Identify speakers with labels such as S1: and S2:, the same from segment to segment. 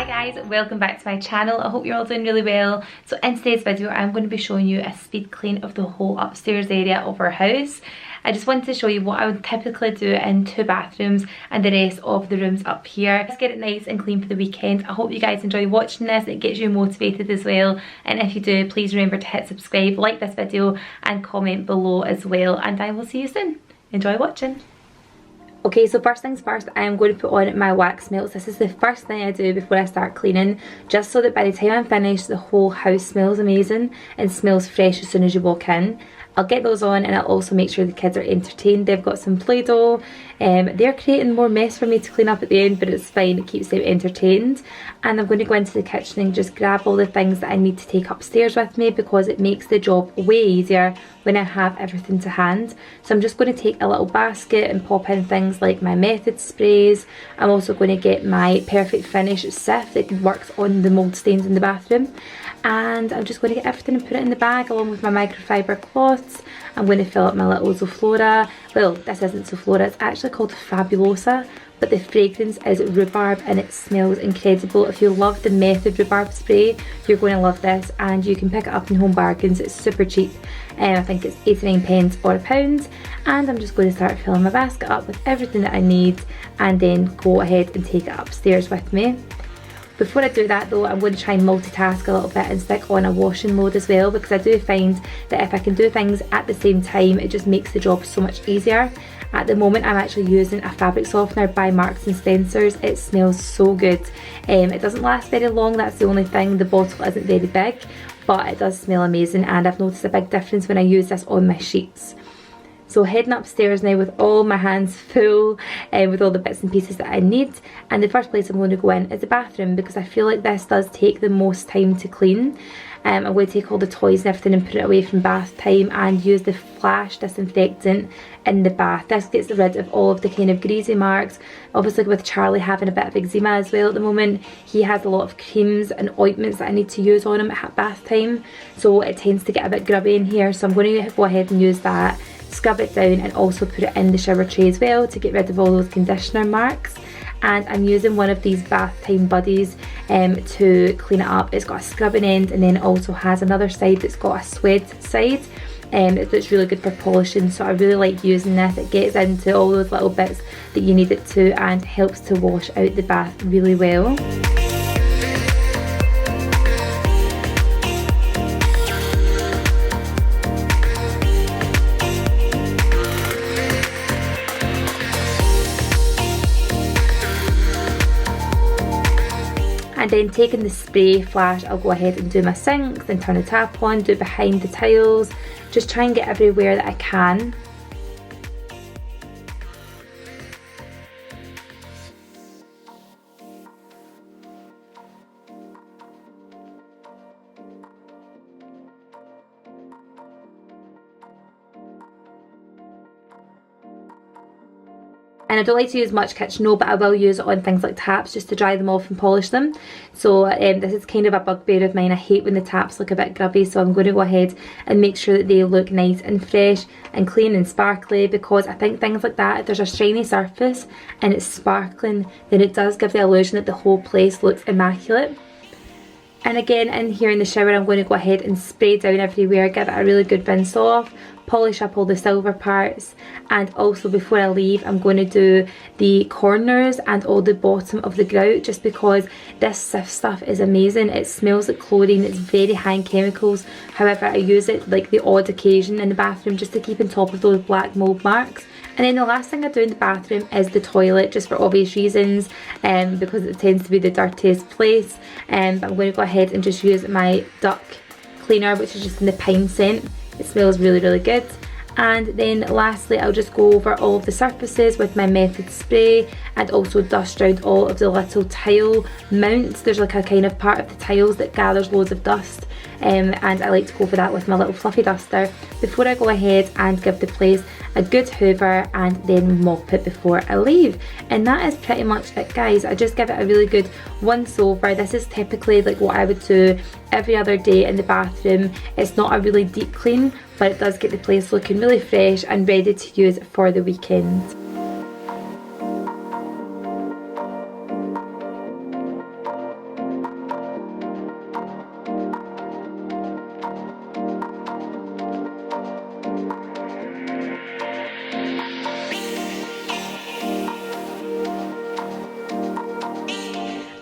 S1: Hi guys, welcome back to my channel. I hope you're all doing really well. So in today's video I'm going to be showing you a speed clean of the whole upstairs area of our house. I just wanted to show you what I would typically do in 2 bathrooms and the rest of the rooms up here. Let's get it nice and clean for the weekend. I hope you guys enjoy watching this. It gets you motivated as well, and if you do, please remember to hit subscribe, like this video and comment below as well, and I will see you soon. Enjoy watching. Okay, so first things first, I am going to put on my wax melts. This is the first thing I do before I start cleaning, just so that by the time I'm finished, the whole house smells amazing and smells fresh as soon as you walk in. I'll get those on, and I'll also make sure the kids are entertained. They've got some Play-Doh. They're creating more mess for me to clean up at the end, but it's fine, it keeps them entertained. And I'm going to go into the kitchen and just grab all the things that I need to take upstairs with me, because it makes the job way easier when I have everything to hand. So I'm just going to take a little basket and pop in things like my Method sprays. I'm also going to get my Perfect Finish sieve that works on the mould stains in the bathroom. And I'm just going to get everything and put it in the bag along with my microfiber cloths. I'm going to fill up my little Zoflora. Well, this isn't Zoflora, it's actually called Fabulosa, but the fragrance is rhubarb and it smells incredible. If you love the Method rhubarb spray, you're going to love this, and you can pick it up in Home Bargains. It's super cheap. I think it's 89p or £1. And I'm just going to start filling my basket up with everything that I need, and then go ahead and take it upstairs with me. Before I do that though, I'm going to try and multitask a little bit and stick on a washing load as well, because I do find that if I can do things at the same time, it just makes the job so much easier. At the moment I'm actually using a fabric softener by Marks and Spencer's. It smells so good. It doesn't last very long, that's the only thing. The bottle isn't very big, but it does smell amazing, and I've noticed a big difference when I use this on my sheets. So heading upstairs now with all my hands full with all the bits and pieces that I need. And the first place I'm going to go in is the bathroom, because I feel like this does take the most time to clean. I'm going to take all the toys and everything and put it away from bath time, and use the flash disinfectant in the bath. This gets rid of all of the kind of greasy marks. Obviously with Charlie having a bit of eczema as well at the moment, he has a lot of creams and ointments that I need to use on him at bath time. So it tends to get a bit grubby in here, so I'm going to go ahead and use that. Scrub it down and also put it in the shower tray as well to get rid of all those conditioner marks. And I'm using one of these bath time buddies to clean it up. It's got a scrubbing end, and then it also has another side that's got a suede side that's really good for polishing. So I really like using this. It gets into all those little bits that you need it to, and helps to wash out the bath really well. And then taking the spray flash, I'll go ahead and do my sinks, then turn the tap on, do it behind the tiles, just try and get everywhere that I can. And I don't like to use much kitchen, but I will use it on things like taps just to dry them off and polish them. So this is kind of a bugbear of mine. I hate when the taps look a bit grubby, so I'm going to go ahead and make sure that they look nice and fresh and clean and sparkly, because I think things like that, if there's a shiny surface and it's sparkling, then it does give the illusion that the whole place looks immaculate. And again, in here in the shower, I'm going to go ahead and spray down everywhere, give it a really good rinse off, polish up all the silver parts, and also before I leave I'm going to do the corners and all the bottom of the grout, just because this sieve stuff is amazing. It smells like chlorine, it's very high in chemicals. However, I use it like the odd occasion in the bathroom just to keep on top of those black mould marks. And then the last thing I do in the bathroom is the toilet, just for obvious reasons, because it tends to be the dirtiest place. But I'm going to go ahead and just use my duck cleaner, which is just in the pine scent. It smells really, really good. And then lastly, I'll just go over all of the surfaces with my Method spray, and also dust around all of the little tile mounts. There's like a kind of part of the tiles that gathers loads of dust, and I like to go for that with my little fluffy duster before I go ahead and give the place a good hoover and then mop it before I leave. And that is pretty much it, guys. I just give it a really good once over. This is typically like what I would do every other day in the bathroom. It's not a really deep clean, but it does get the place looking really fresh and ready to use for the weekend.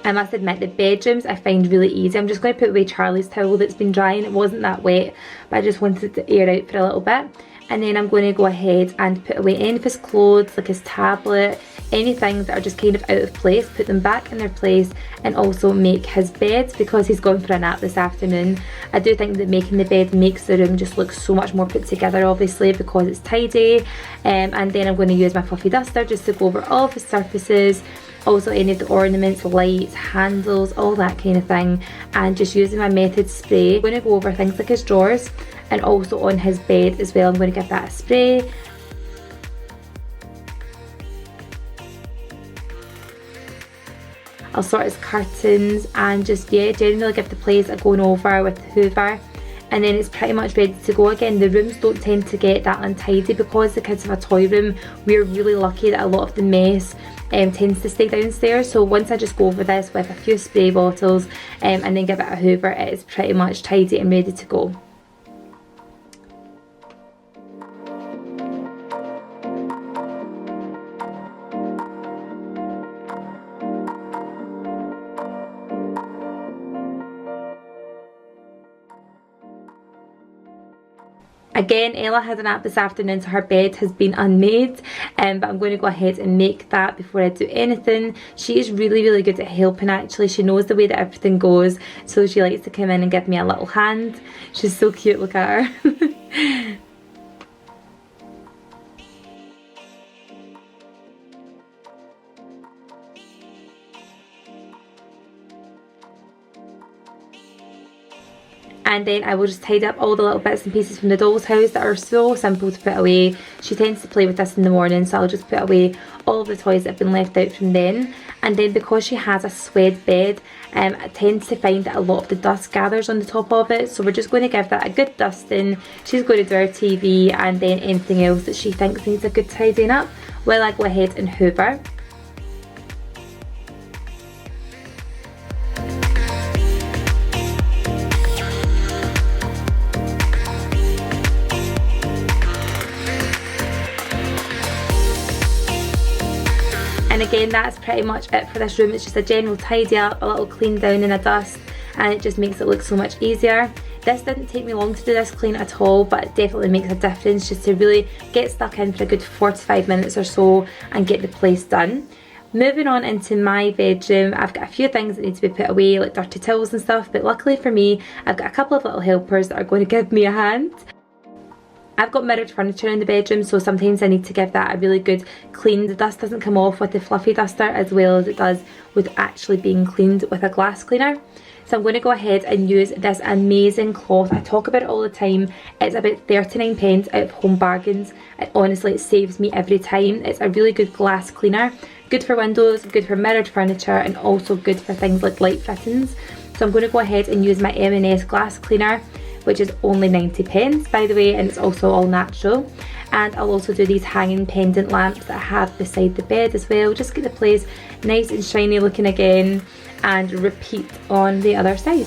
S1: I must admit the bedrooms I find really easy. I'm just going to put away Charlie's towel that's been drying. It wasn't that wet, but I just wanted it to air out for a little bit. And then I'm going to go ahead and put away any of his clothes, like his tablet, any things that are just kind of out of place, put them back in their place, and also make his bed because he's gone for a nap this afternoon. I do think that making the bed makes the room just look so much more put together, obviously, because it's tidy. And then I'm going to use my fluffy duster just to go over all of his surfaces, also any of the ornaments, lights, handles, all that kind of thing, and just using my method spray. I'm going to go over things like his drawers and also on his bed as well. I'm going to give that a spray. I'll sort his curtains and just, yeah, generally give the place a going over with the hoover, and then it's pretty much ready to go again. The rooms don't tend to get that untidy because the kids have a toy room. We're really lucky that a lot of the mess tends to stay downstairs, so once I just go over this with a few spray bottles and then give it a hoover, it is pretty much tidy and ready to go. Again, Ella had a nap this afternoon, so her bed has been unmade, but I'm going to go ahead and make that before I do anything. She is really good at helping actually. She knows the way that everything goes, so she likes to come in and give me a little hand. She's so cute, look at her. And then I will just tidy up all the little bits and pieces from the doll's house that are so simple to put away. She tends to play with this in the morning, so I'll just put away all of the toys that have been left out from then. And then because she has a suede bed, I tend to find that a lot of the dust gathers on the top of it, so we're just going to give that a good dusting. She's going to do her TV and then anything else that she thinks needs a good tidying up while I go ahead and hoover. And again, that's pretty much it for this room. It's just a general tidy up, a little clean down and a dust, and it just makes it look so much easier. This didn't take me long to do this clean at all, but it definitely makes a difference just to really get stuck in for a good 45 minutes or so and get the place done. Moving on into my bedroom, I've got a few things that need to be put away, like dirty towels and stuff, but luckily for me, I've got a couple of little helpers that are going to give me a hand. I've got mirrored furniture in the bedroom, so sometimes I need to give that a really good clean. The dust doesn't come off with the fluffy duster as well as it does with actually being cleaned with a glass cleaner. So I'm going to go ahead and use this amazing cloth. I talk about it all the time. It's about 39p out of Home Bargains, and honestly it saves me every time. It's a really good glass cleaner, good for windows, good for mirrored furniture, and also good for things like light fittings. So I'm going to go ahead and use my M&S glass cleaner, which is only 90p by the way, and it's also all natural. And I'll also do these hanging pendant lamps that I have beside the bed as well, just get the place nice and shiny looking again, and repeat on the other side.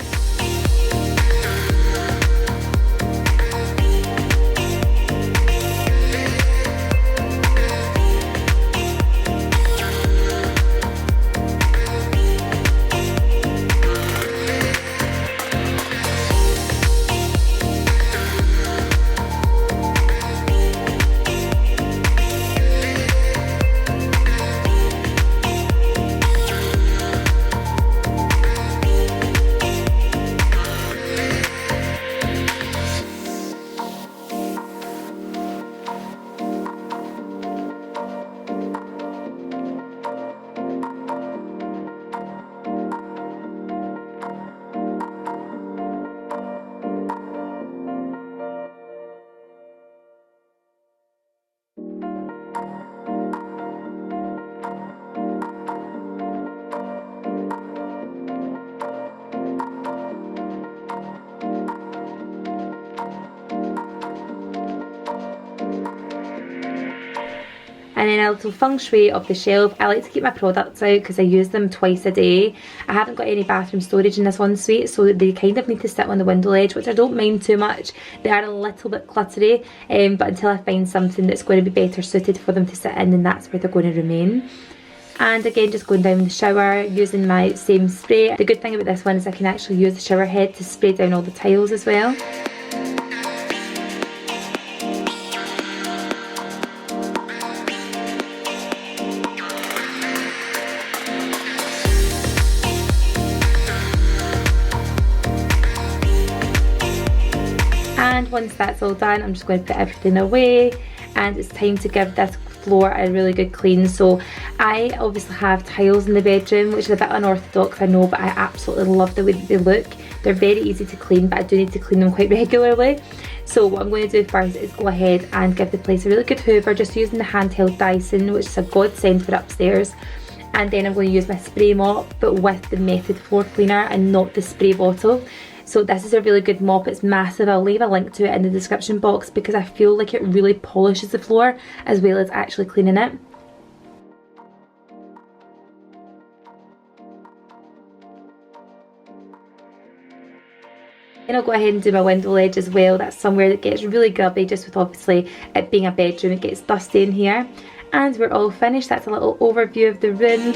S1: And then a little feng shui of the shelf. I like to keep my products out because I use them twice a day. I haven't got any bathroom storage in this ensuite, so they kind of need to sit on the window ledge, which I don't mind too much. They are a little bit cluttery, but until I find something that's going to be better suited for them to sit in, then that's where they're going to remain. And again, just going down the shower using my same spray. The good thing about this one is I can actually use the shower head to spray down all the tiles as well. And once that's all done, I'm just going to put everything away, and it's time to give this floor a really good clean. So I obviously have tiles in the bedroom, which is a bit unorthodox, I know, but I absolutely love the way that they look. They're very easy to clean, but I do need to clean them quite regularly. So what I'm going to do first is go ahead and give the place a really good hoover, just using the handheld Dyson, which is a godsend for upstairs. And then I'm going to use my spray mop, but with the Method floor cleaner and not the spray bottle. So this is a really good mop, it's massive. I'll leave a link to it in the description box because I feel like it really polishes the floor as well as actually cleaning it. Then I'll go ahead and do my window ledge as well. That's somewhere that gets really grubby, just with obviously it being a bedroom, it gets dusty in here. And we're all finished. That's a little overview of the room.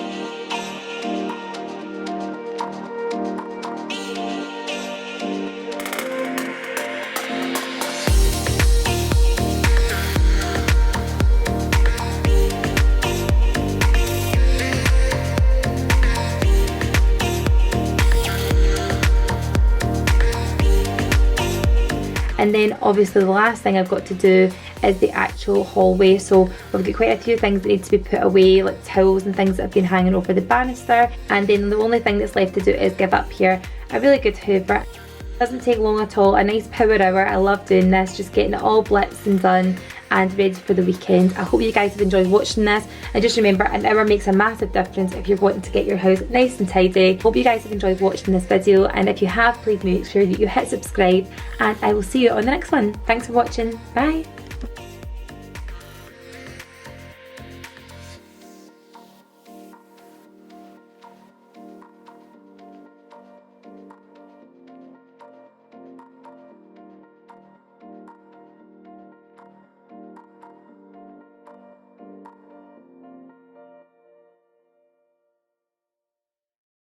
S1: And then obviously the last thing I've got to do is the actual hallway. So we've got quite a few things that need to be put away, like towels and things that have been hanging over the banister. And then the only thing that's left to do is give up here a really good hoover. It doesn't take long at all, a nice power hour. I love doing this, just getting it all blitzed and done and ready for the weekend. I hope you guys have enjoyed watching this, and just remember, an hour makes a massive difference if you're wanting to get your house nice and tidy. Hope you guys have enjoyed watching this video, and if you have, please make sure that you hit subscribe, and I will see you on the next one. Thanks for watching, bye.